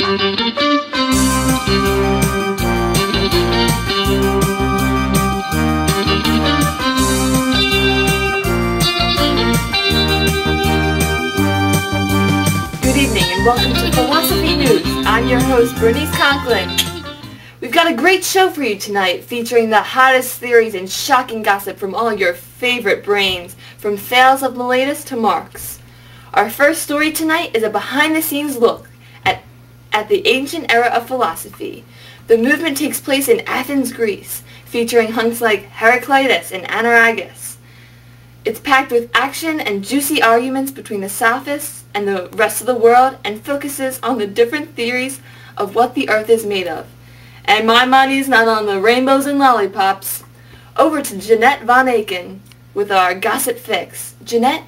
Good evening and welcome to Philosophy News. I'm your host, Bernice Conklin. We've got a great show for you tonight, featuring the hottest theories and shocking gossip from all your favorite brains, from Thales of Miletus to Marx. Our first story tonight is a behind-the-scenes look at the ancient era of philosophy. The movement takes place in Athens, Greece, featuring hunks like Heraclitus and Anaragus. It's packed with action and juicy arguments between the sophists and the rest of the world, and focuses on the different theories of what the earth is made of. And my money's not on the rainbows and lollipops. Over to Jeanette Von Aken with our gossip fix. Jeanette?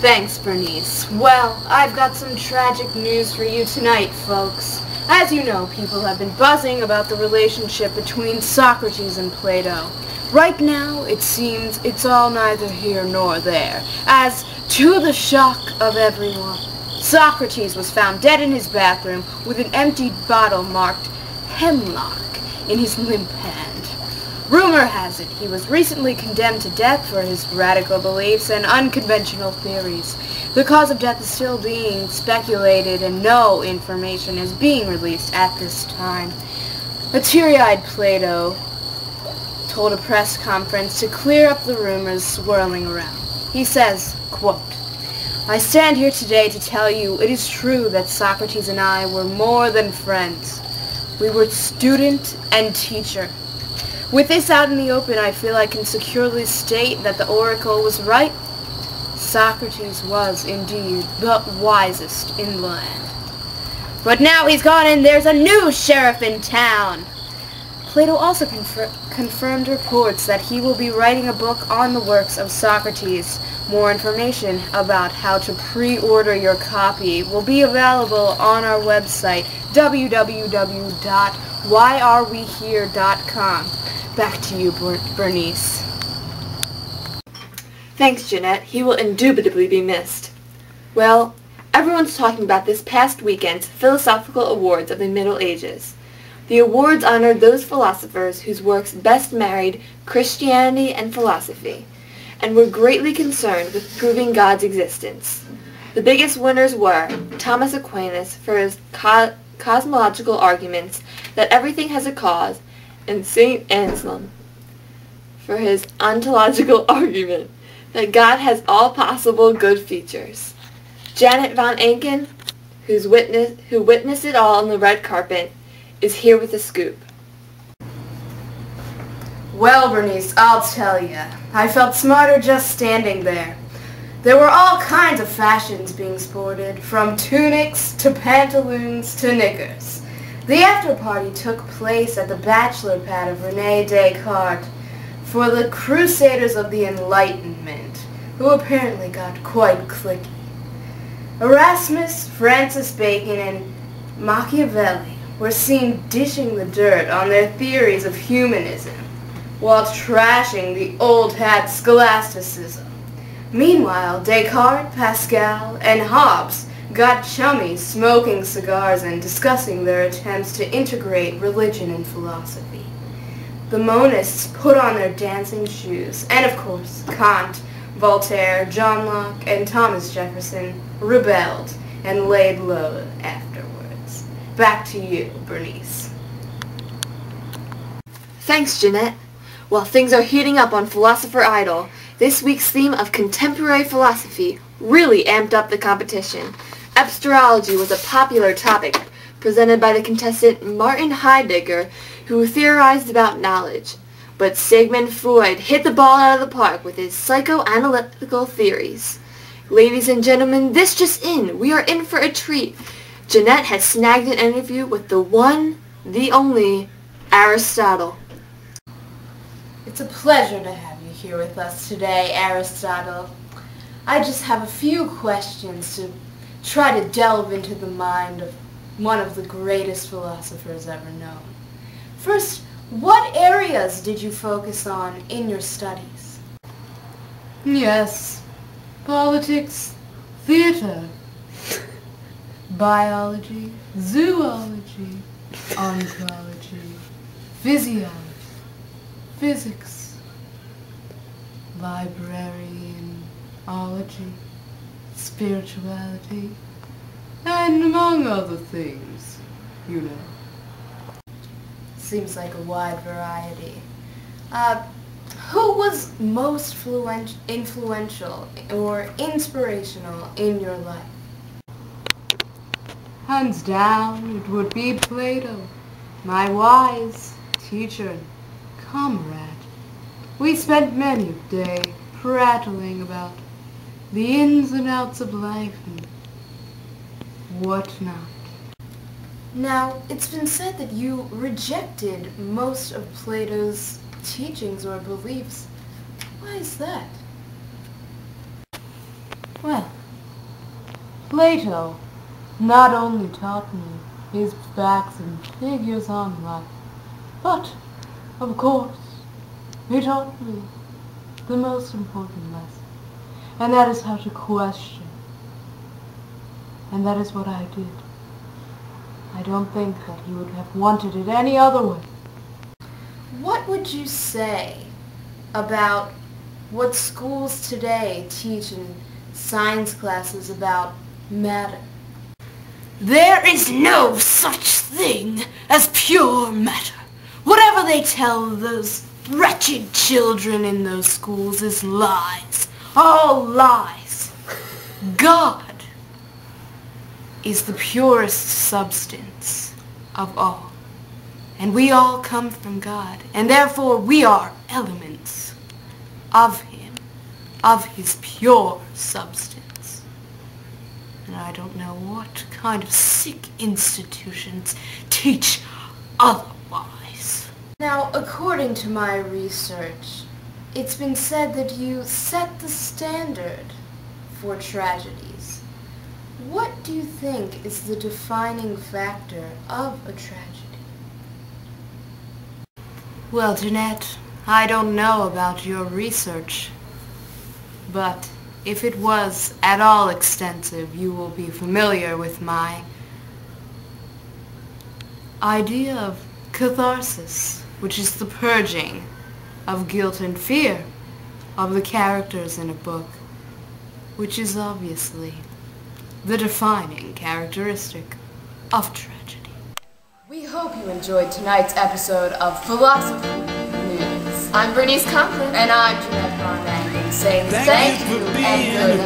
Thanks, Bernice. Well, I've got some tragic news for you tonight, folks. As you know, people have been buzzing about the relationship between Socrates and Plato. Right now, it seems it's all neither here nor there, as, to the shock of everyone, Socrates was found dead in his bathroom with an empty bottle marked hemlock in his limp hand. Rumor has it he was recently condemned to death for his radical beliefs and unconventional theories. The cause of death is still being speculated and no information is being released at this time. A teary-eyed Plato told a press conference to clear up the rumors swirling around. He says, quote, "I stand here today to tell you it is true that Socrates and I were more than friends. We were student and teacher. With this out in the open, I feel I can securely state that the oracle was right. Socrates was indeed the wisest in the land. But now he's gone and there's a new sheriff in town." Plato also confirmed reports that he will be writing a book on the works of Socrates. More information about how to pre-order your copy will be available on our website, www.whyarewehere.com. Back to you, Bernice. Thanks, Jeanette. He will indubitably be missed. Well, everyone's talking about this past weekend's philosophical awards of the Middle Ages. The awards honored those philosophers whose works best married Christianity and philosophy, and were greatly concerned with proving God's existence. The biggest winners were Thomas Aquinas for his cosmological arguments that everything has a cause, and St. Anselm for his ontological argument that God has all possible good features. Janet Von Aken, who witnessed it all on the red carpet, is here with the scoop. Well, Bernice, I'll tell ya, I felt smarter just standing there. There were all kinds of fashions being sported, from tunics to pantaloons to knickers. The after-party took place at the bachelor pad of René Descartes for the Crusaders of the Enlightenment, who apparently got quite cliquey. Erasmus, Francis Bacon, and Machiavelli were seen dishing the dirt on their theories of humanism, while trashing the old-hat scholasticism. Meanwhile, Descartes, Pascal, and Hobbes got chummy smoking cigars and discussing their attempts to integrate religion and philosophy. The monists put on their dancing shoes, and of course, Kant, Voltaire, John Locke, and Thomas Jefferson rebelled and laid low afterwards. Back to you, Bernice. Thanks, Jeanette. While things are heating up on Philosopher Idol, this week's theme of contemporary philosophy really amped up the competition. Absterology was a popular topic, presented by the contestant Martin Heidegger, who theorized about knowledge. But Sigmund Freud hit the ball out of the park with his psychoanalytical theories. Ladies and gentlemen, this just in. We are in for a treat. Jeanette has snagged an interview with the one, the only, Aristotle. It's a pleasure to have you here with us today, Aristotle. I just have a few questions to try to delve into the mind of one of the greatest philosophers ever known. First, what areas did you focus on in your studies? Yes, politics, theater, biology, zoology, oncology, physiology, physics, librarianology, spirituality, and among other things, you know. Seems like a wide variety. Who was most influential or inspirational in your life? Hands down, it would be Plato, my wise teacher and comrade. We spent many a day prattling about the ins and outs of life and whatnot. Now, it's been said that you rejected most of Plato's teachings or beliefs. Why is that? Well, Plato not only taught me his facts and figures on life, but, of course, he taught me the most important lesson, and that is how to question. And that is what I did. I don't think that he would have wanted it any other way. What would you say about what schools today teach in science classes about matter? There is no such thing as pure matter. Whatever they tell those wretched children in those schools is lies. All lies. God is the purest substance of all. And we all come from God, and therefore we are elements of Him, of His pure substance. And I don't know what kind of sick institutions teach otherwise. Now, according to my research, it's been said that you set the standard for tragedies. What do you think is the defining factor of a tragedy? Well, Jeanette, I don't know about your research, but if it was at all extensive, you will be familiar with my idea of catharsis, which is the purging of guilt and fear of the characters in a book, which is obviously the defining characteristic of tragedy. We hope you enjoyed tonight's episode of PhilosophE News. I'm Bernice Conklin. And I'm Jeanette Barnett, saying thank you and good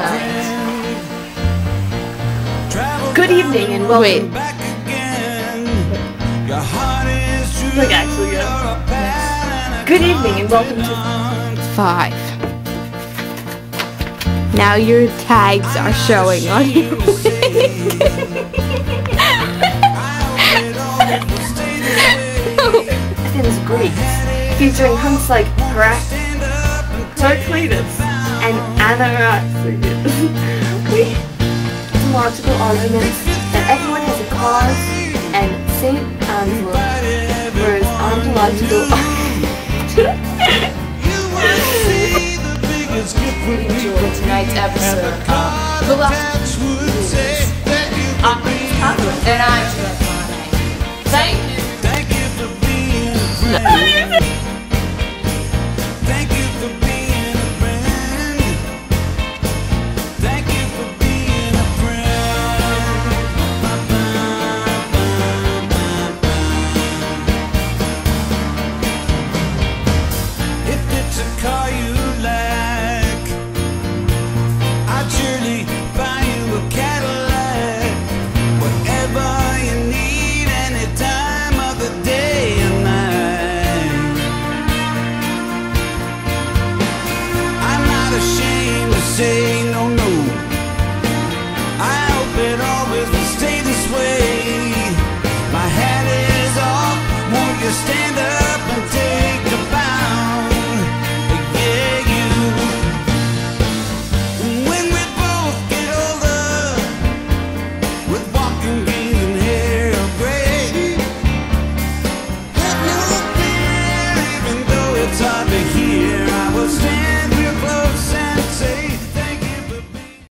night. Good evening and welcome. Like actually good. Good evening and welcome to 5. Now your tags are showing on your Athens, Greece, featuring hunks like Heraclitus and Anaxagoras. Logical arguments that everyone has a cause, and St. Angelo for his ontological Enjoy tonight's episode of PhilosophE.